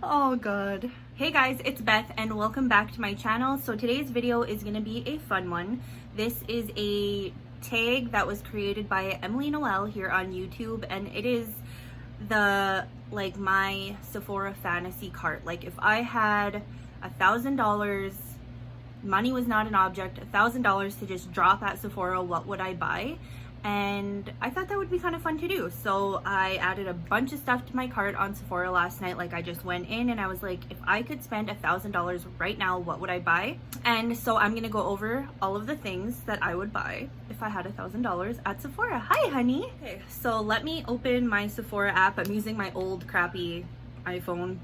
Oh god. Hey guys, it's Beth and welcome back to my channel. So today's video is going to be a fun one. This is a tag that was created by Emily Noel here on YouTube, and it is the my Sephora fantasy cart. Like, if I had $1,000, money was not an object, $1,000 to just drop at Sephora, what would I buy? And I thought that would be kind of fun to do. So I added a bunch of stuff to my cart on Sephora last night. Like, I just went in and I was like, if I could spend $1,000 right now, what would I buy? And so I'm gonna go over all of the things that I would buy if I had $1,000 at Sephora. Hi, honey. Okay, so let me open my Sephora app. I'm using my old crappy iPhone.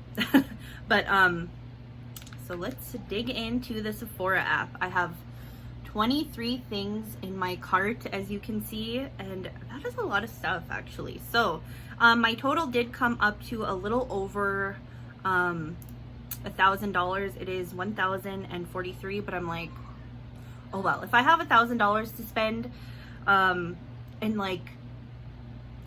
But so let's dig into the Sephora app. I have 23 things in my cart, as you can see, and that is a lot of stuff actually. So my total did come up to a little over $1,000. It is $1,043, but I'm like, oh well, if I have $1,000 to spend, in like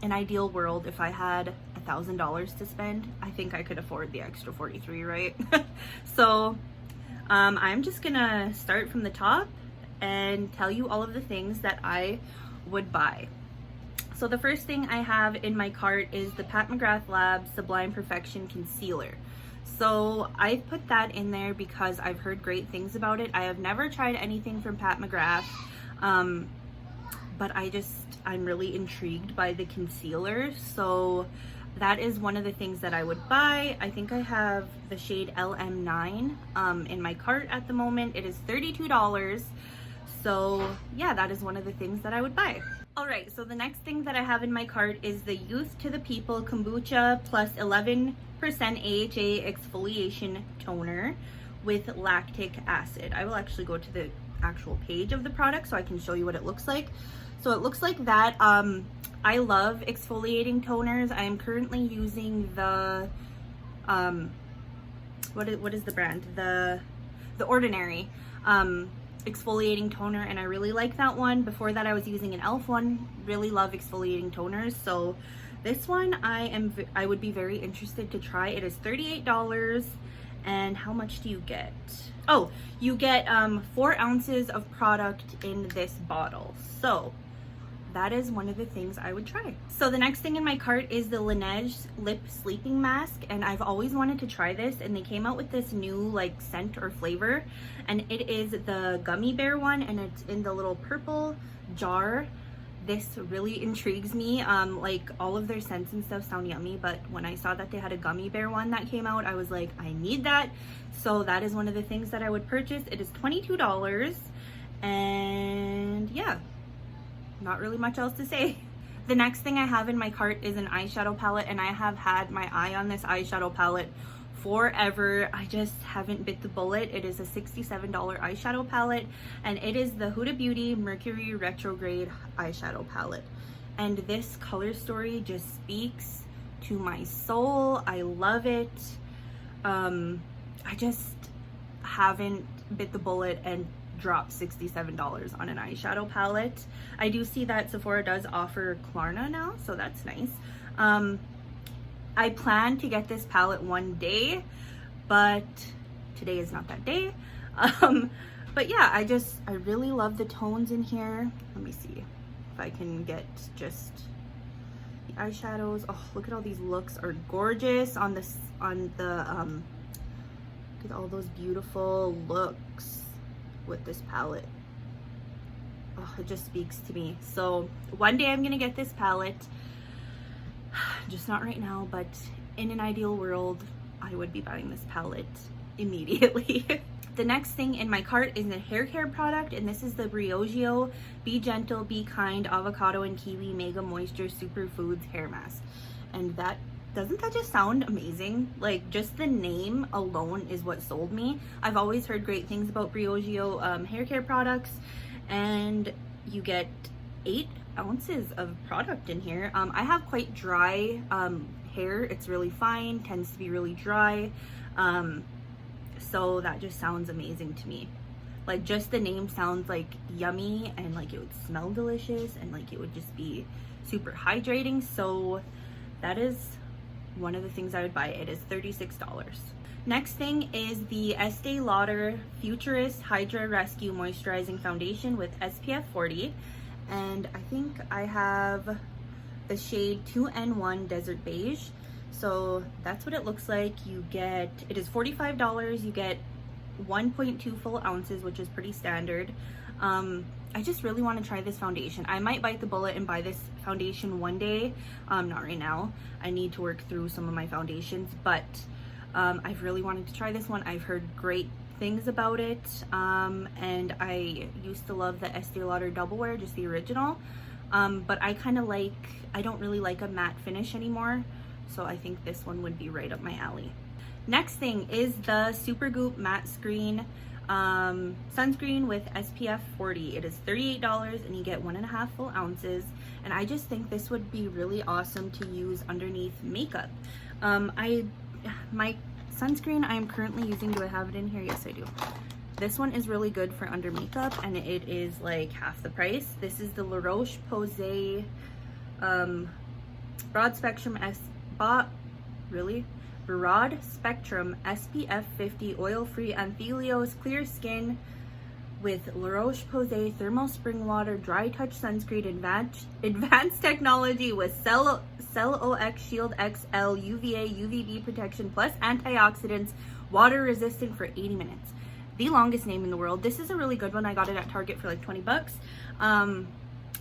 an ideal world, if I had $1,000 to spend, I think I could afford the extra 43, right? So I'm just gonna start from the top and tell you all of the things that I would buy. So the first thing I have in my cart is the Pat McGrath Labs Sublime Perfection Concealer. So I put that in there because I've heard great things about it. I have never tried anything from Pat McGrath, but I'm really intrigued by the concealer. So that is one of the things that I would buy. I think I have the shade LM9 in my cart at the moment. It is $32. So yeah, that is one of the things that I would buy. All right, so the next thing that I have in my cart is the Youth to the People Kombucha plus 11% AHA exfoliation toner with lactic acid. I will actually go to the actual page of the product so I can show you what it looks like. So it looks like that. I love exfoliating toners. I am currently using the what is the brand? The Ordinary exfoliating toner, and I really like that one. Before that I was using an e.l.f. one. Really love exfoliating toners, so this one I would be very interested to try. It is $38. And how much do you get? Oh, you get 4 ounces of product in this bottle. So that is one of the things I would try. So the next thing in my cart is the Laneige Lip Sleeping Mask, and I've always wanted to try this, and they came out with this new scent or flavor, and it is the gummy bear one, and it's in the little purple jar. This really intrigues me. All of their scents and stuff sound yummy, but when I saw that they had a gummy bear one that came out, I was like, I need that. So that is one of the things that I would purchase. It is $22, and yeah, not really much else to say. The next thing I have in my cart is an eyeshadow palette, and I have had my eye on this eyeshadow palette forever. I just haven't bit the bullet. It is a $67 eyeshadow palette, and it is the Huda Beauty Mercury Retrograde eyeshadow palette. And this color story just speaks to my soul. I love it. I just haven't bit the bullet and dropped $67 on an eyeshadow palette. I do see that Sephora does offer Klarna now, so that's nice. I plan to get this palette one day, but today is not that day. But yeah, I really love the tones in here. Let me see if I can get just the eyeshadows. Oh, look at all these looks are gorgeous on this, look at all those beautiful looks with this palette. Oh, it just speaks to me. So one day I'm gonna get this palette, just not right now, but in an ideal world I would be buying this palette immediately. The next thing in my cart is a hair care product, and this is the Briogeo Be Gentle, Be Kind Avocado and Kiwi Mega Moisture Superfoods Hair Mask. And that, doesn't that just sound amazing? Like, just the name alone is what sold me. I've always heard great things about Briogeo hair care products, and you get 8 ounces of product in here. I have quite dry hair. It's really fine, tends to be really dry. So that just sounds amazing to me. Like, just the name sounds like yummy, and like it would smell delicious, and like it would just be super hydrating. So that is one of the things I would buy. It is $36. Next thing is the Estee Lauder Futurist Hydra Rescue Moisturizing Foundation with SPF 40. And I think I have the shade 2N1 Desert Beige. So that's what it looks like. It is $45. You get 1.2 full ounces, which is pretty standard. I just really want to try this foundation. I might bite the bullet and buy this foundation one day. Not right now. I need to work through some of my foundations, but I've really wanted to try this one. I've heard great things about it, and I used to love the Estee Lauder Double Wear, just the original, but I don't really like a matte finish anymore, so I think this one would be right up my alley. Next thing is the Supergoop Matte Screen sunscreen with SPF 40. It is $38 and you get 1.5 full ounces, and I just think this would be really awesome to use underneath makeup. My sunscreen I am currently using, do I have it in here? Yes, I do. This one is really good for under makeup, and it is like half the price. This is the La Roche-Posay Broad Spectrum SPF 50 Oil-Free Anthelios Clear Skin with La Roche-Posay Thermal Spring Water Dry Touch Sunscreen Advanced Technology with Cell OX Shield XL UVA UVB protection plus antioxidants, water resistant for 80 minutes. The longest name in the world. This is a really good one. I got it at Target for like 20 bucks.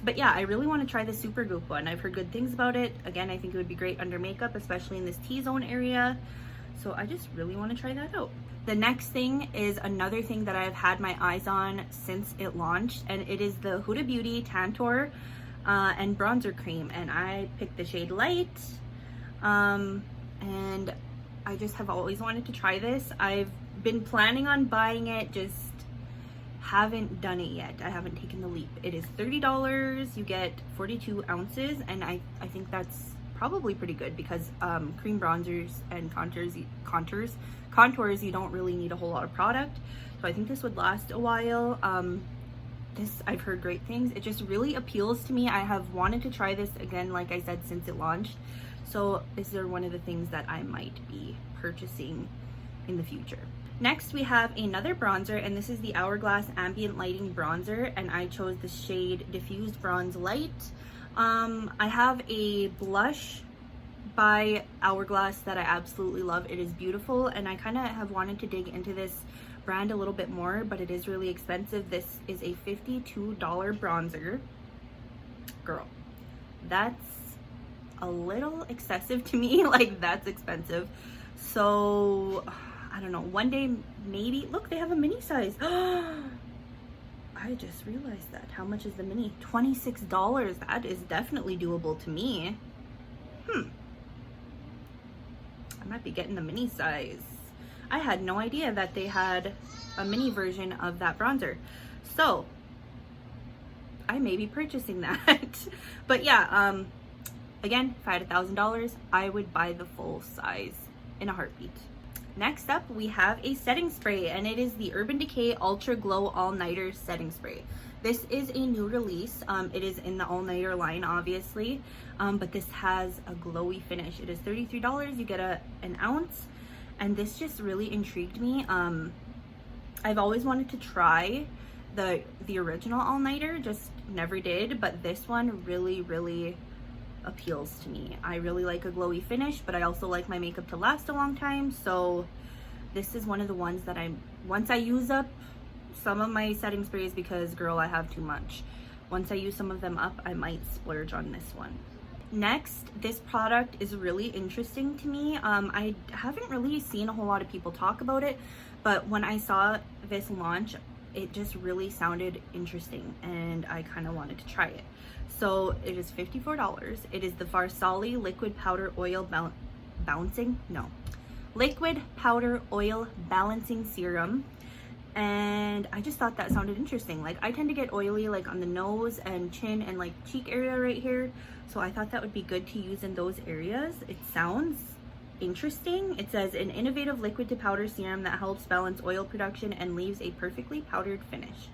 But yeah, I really want to try the Supergoop one. I've heard good things about it. Again, I think it would be great under makeup, especially in this T-zone area. So I just really want to try that out. The next thing is another thing that I've had my eyes on since it launched, and it is the Huda Beauty Tantour and Bronzer Cream, and I picked the shade Light, and I just have always wanted to try this. I've been planning on buying it, just haven't done it yet. I haven't taken the leap. It is $30. You get 42 ounces, and I think that's probably pretty good because cream bronzers and contours, you don't really need a whole lot of product. So I think this would last a while. I've heard great things. It just really appeals to me. I have wanted to try this again, like I said, since it launched. So this is one of the things that I might be purchasing in the future. Next, we have another bronzer, and this is the Hourglass Ambient Lighting Bronzer, and I chose the shade Diffused Bronze Light. I have a blush by Hourglass that I absolutely love. It is beautiful, and I kind of have wanted to dig into this brand a little bit more, but it is really expensive. This is a $52 bronzer. Girl, that's a little excessive to me. Like, that's expensive. So I don't know, one day maybe. Look, they have a mini size. I just realized that. How much is the mini? $26. That is definitely doable to me. I might be getting the mini size. I had no idea that they had a mini version of that bronzer. So I may be purchasing that. But yeah, again, if I had $1,000, I would buy the full size in a heartbeat. Next up, we have a setting spray, and it is the Urban Decay Ultra Glow All-Nighter Setting Spray. This is a new release. It is in the All-Nighter line, obviously, but this has a glowy finish. It is $33. You get an ounce, and this just really intrigued me. I've always wanted to try the original All-Nighter, just never did, but this one really appeals to me. I really like a glowy finish, but I also like my makeup to last a long time, so this is one of the ones that once I use up some of my setting sprays, because girl, I have too much. Once I use some of them up, I might splurge on this one. Next, this product is really interesting to me. I haven't really seen a whole lot of people talk about it, but when I saw this launch, it just really sounded interesting, and I kind of wanted to try it. So it is $54. It is the Farsali Liquid Powder Oil Liquid Powder Oil Balancing Serum. And I just thought that sounded interesting. Like, I tend to get oily like on the nose and chin and like cheek area right here. So I thought that would be good to use in those areas. It sounds interesting. It says an innovative liquid to powder serum that helps balance oil production and leaves a perfectly powdered finish.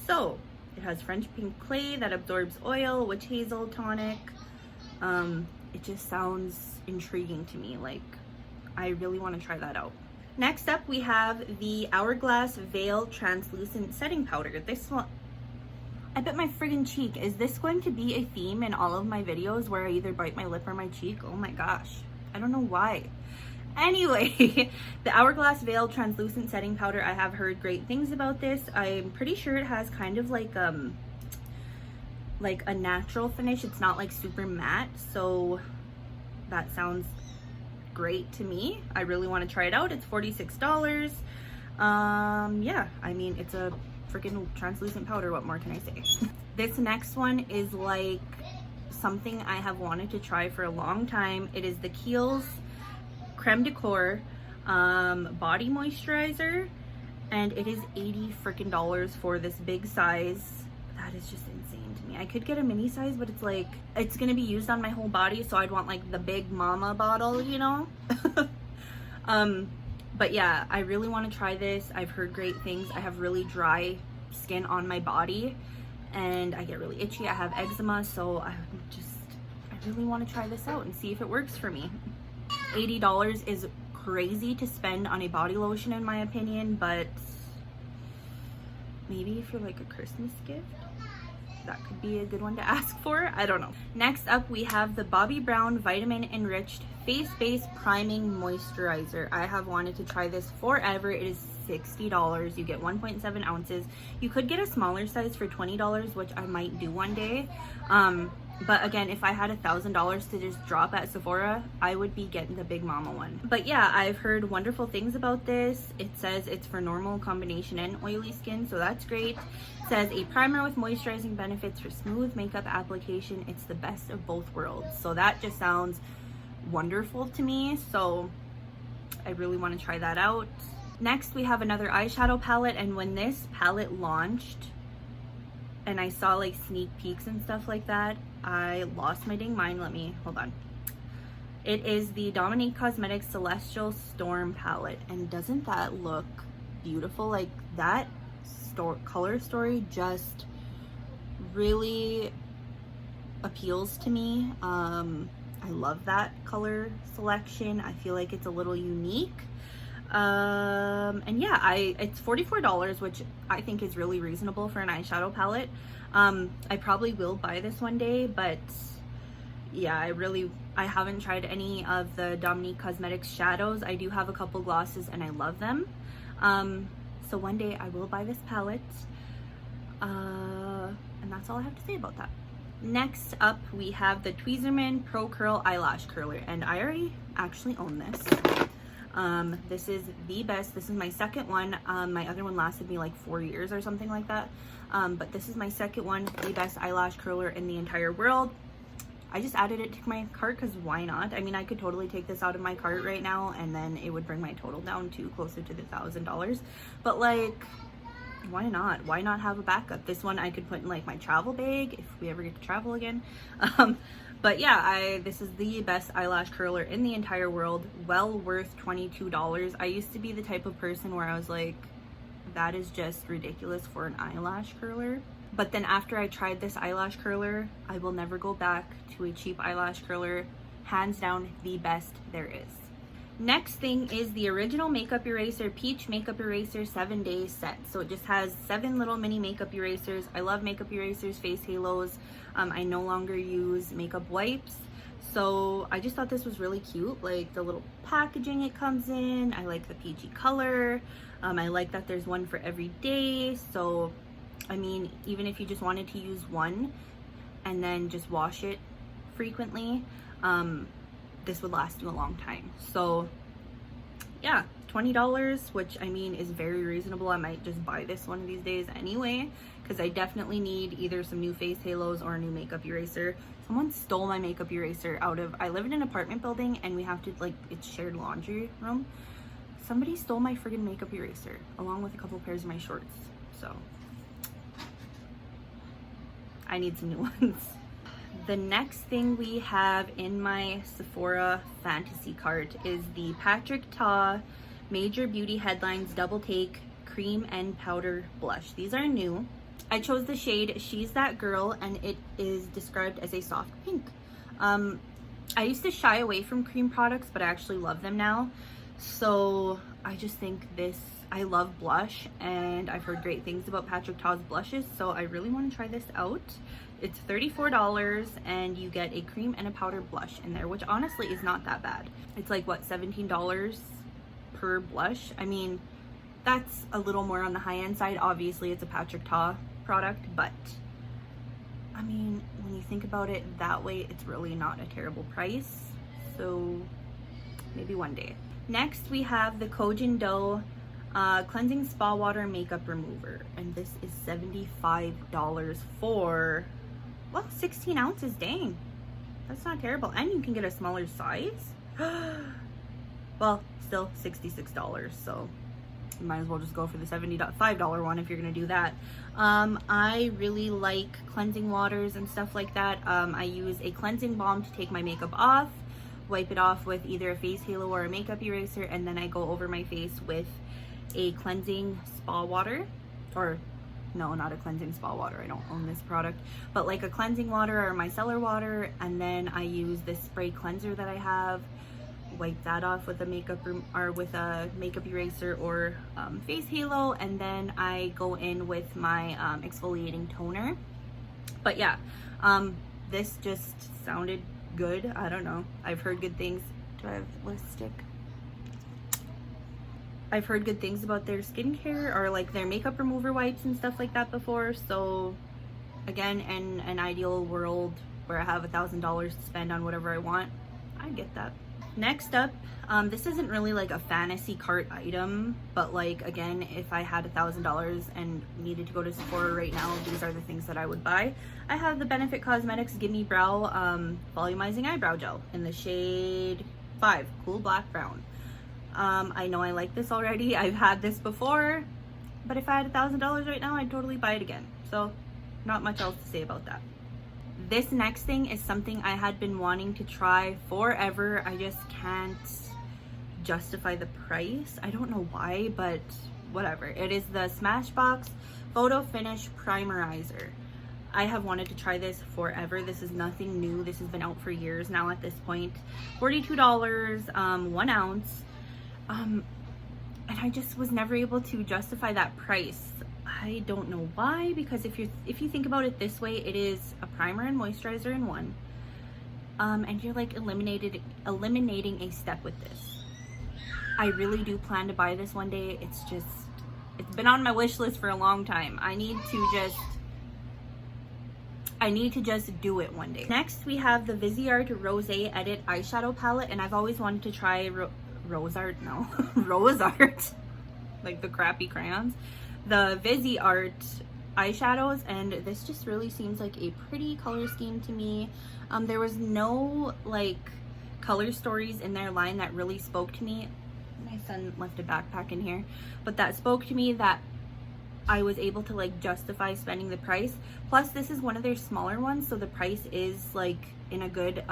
So it has French pink clay that absorbs oil, witch hazel tonic. it just sounds intriguing to me. Like, I really want to try that out. Next up, we have the Hourglass Veil Translucent Setting Powder. This one, I bit my friggin' cheek. Is this going to be a theme in all of my videos where I either bite my lip or my cheek? Oh my gosh, I don't know why. Anyway, the Hourglass Veil Translucent Setting Powder, I have heard great things about this. I'm pretty sure it has kind of like a natural finish. It's not like super matte, so that sounds great to me. I really want to try it out. It's $46. Yeah, I mean, it's a freaking translucent powder. What more can I say? This next one is like something I have wanted to try for a long time. It is the Kiehl's Creme de Corps body moisturizer, and it is $80 freaking for this big size. That is just insane to me. I could get a mini size, but it's like, it's gonna be used on my whole body, so I'd want like the big mama bottle, you know? But yeah, I really want to try this. I've heard great things. I have really dry skin on my body and I get really itchy. I have eczema, so I really want to try this out and see if it works for me. $80 is crazy to spend on a body lotion in my opinion, but maybe for like a Christmas gift, that could be a good one to ask for. I don't know. Next up, we have the Bobbi Brown Vitamin Enriched Face Base Priming Moisturizer. I have wanted to try this forever. It is $60. You get 1.7 ounces. You could get a smaller size for $20, which I might do one day. But again, if I had $1,000 to just drop at Sephora, I would be getting the Big Mama one. But yeah, I've heard wonderful things about this. It says it's for normal, combination, and oily skin, so that's great. It says a primer with moisturizing benefits for smooth makeup application. It's the best of both worlds. So that just sounds wonderful to me. So I really want to try that out. Next, we have another eyeshadow palette, and when this palette launched and I saw like sneak peeks and stuff like that, I lost my dang mind. Let me, hold on. It is the Dominique Cosmetics Celestial Storm palette, and doesn't that look beautiful? Like, that color story just really appeals to me. I love that color selection. I feel like it's a little unique. And yeah, it's $44, which I think is really reasonable for an eyeshadow palette. I probably will buy this one day, but yeah, I haven't tried any of the Dominique Cosmetics shadows. I do have a couple glosses and I love them. So one day I will buy this palette. And that's all I have to say about that. Next up, we have the Tweezerman Pro Curl Eyelash Curler, and I already actually own this. This is the best. This is my second one. My other one lasted me like 4 years or something like that. But this is my second one, the best eyelash curler in the entire world. I just added it to my cart because why not? I mean, I could totally take this out of my cart right now and then it would bring my total down to closer to the $1,000. But like, why not? Why not have a backup? This one I could put in like my travel bag if we ever get to travel again. But yeah, this is the best eyelash curler in the entire world. Well worth $22. I used to be the type of person where I was like, that is just ridiculous for an eyelash curler. But then after I tried this eyelash curler, I will never go back to a cheap eyelash curler. Hands down, the best there is. Next thing is the Original Makeup Eraser Peach Makeup Eraser 7-Day Set. So it just has 7 little mini makeup erasers. I love makeup erasers, face halos. I no longer use makeup wipes. So I just thought this was really cute, like the little packaging it comes in. I like the peachy color. I like that there's one for every day. So, I mean, even if you just wanted to use one and then just wash it frequently, this would last you a long time. So yeah, $20, which I mean is very reasonable. I might just buy this one of these days anyway, because I definitely need either some new face halos or a new makeup eraser. Someone stole my makeup eraser I live in an apartment building and we have to, like, it's shared laundry room. Somebody stole my friggin' makeup eraser along with a couple pairs of my shorts. So I need some new ones. The next thing we have in my Sephora fantasy cart is the Patrick Ta Major Beauty Headlines Double Take Cream and Powder Blush. These are new. I chose the shade She's That Girl, and it is described as a soft pink. I used to shy away from cream products, but I actually love them now. So I just think this, I love blush, and I've heard great things about Patrick Ta's blushes, so I really want to try this out. It's $34 and you get a cream and a powder blush in there, which honestly is not that bad. It's like, what, $17 per blush? I mean, that's a little more on the high end side. Obviously it's a Patrick Ta product, but I mean, when you think about it that way, it's really not a terrible price. So maybe one day. Next we have the Kojin Dough Cleansing Spa Water Makeup Remover, and this is $75 for, well, 16 ounces. Dang, that's not terrible. And you can get a smaller size. Well, still $66, so you might as well just go for the $75 one if you're gonna do that. I really like cleansing waters and stuff like that. I use a cleansing balm to take my makeup off, wipe it off with either a face halo or a makeup eraser, and then I go over my face with a cleansing spa water. Or no, not a cleansing spa water, I don't own this product, but like a cleansing water or micellar water, and then I use this spray cleanser that I have, wipe that off with a makeup eraser or face halo, and then I go in with my exfoliating toner. But yeah, this just sounded good. I don't know, I've heard good things. Do I have lipstick? I've heard good things about their skincare or like their makeup remover wipes and stuff like that before. So again, in an ideal world where I have $1,000 to spend on whatever I want, I get that. Next up, this isn't really like a fantasy cart item, but like, again, if I had $1,000 and needed to go to Sephora right now, these are the things that I would buy. I have the Benefit Cosmetics Gimme Brow Volumizing Eyebrow Gel in the shade 5, Cool Black Brown. I know I like this already. I've had this before, but if I had $1,000 right now, I'd totally buy it again. So not much else to say about that. This next thing is something I had been wanting to try forever. I just can't justify the price. I don't know why, but whatever. It is the Smashbox Photo Finish Primerizer. I have wanted to try this forever. This is nothing new. This has been out for years now at this point. $42, 1 ounce. And I just was never able to justify that price. I don't know why, because if you think about it this way, it is a primer and moisturizer in one, and you're like eliminating a step with this. I really do plan to buy this one day. It's been on my wish list for a long time. I need to just do it one day. Next we have the Viseart Rose Edit Eyeshadow Palette, and I've always wanted to try Rose Art, like the crappy crayons. The Viseart eyeshadows, and this just really seems like a pretty color scheme to me. There was no like color stories in their line that really spoke to me. My son left a backpack in here, but that spoke to me that I was able to like justify spending the price. Plus this is one of their smaller ones, so the price is like in a good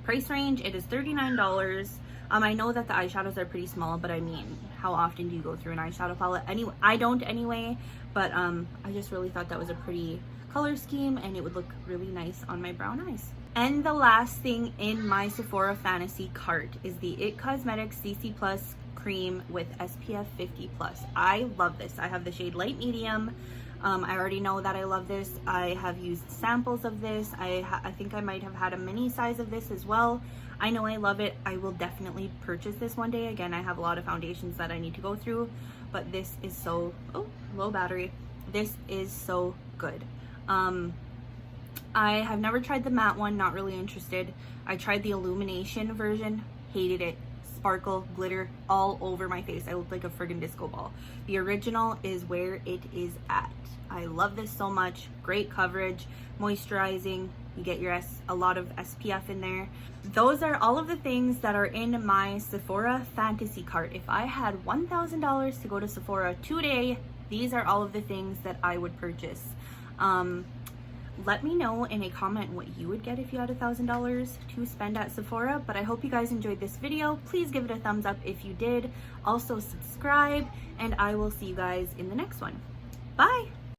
price range. It is $39. I know that the eyeshadows are pretty small, but I mean, how often do you go through an eyeshadow palette? Anyway, I don't anyway, but I just really thought that was a pretty color scheme, and it would look really nice on my brown eyes. And the last thing in my Sephora fantasy cart is the IT Cosmetics CC Plus cream with SPF 50+. I love this. I have the shade light medium. I already know that I love this. I have used samples of this. I think I might have had a mini size of this as well. I know I love it. I will definitely purchase this one day. Again, I have a lot of foundations that I need to go through, but this is so, oh, low battery. This is so good. I have never tried the matte one, not really interested. I tried the illumination version, hated it. Sparkle, glitter all over my face. I look like a friggin' disco ball. The original is where it is at. I love this so much. Great coverage, moisturizing. You get a lot of SPF in there. Those are all of the things that are in my Sephora fantasy cart. If I had $1,000 to go to Sephora today, these are all of the things that I would purchase. Let me know in a comment what you would get if you had $1,000 to spend at Sephora. But I hope you guys enjoyed this video. Please give it a thumbs up if you did. Also subscribe, and I will see you guys in the next one. Bye!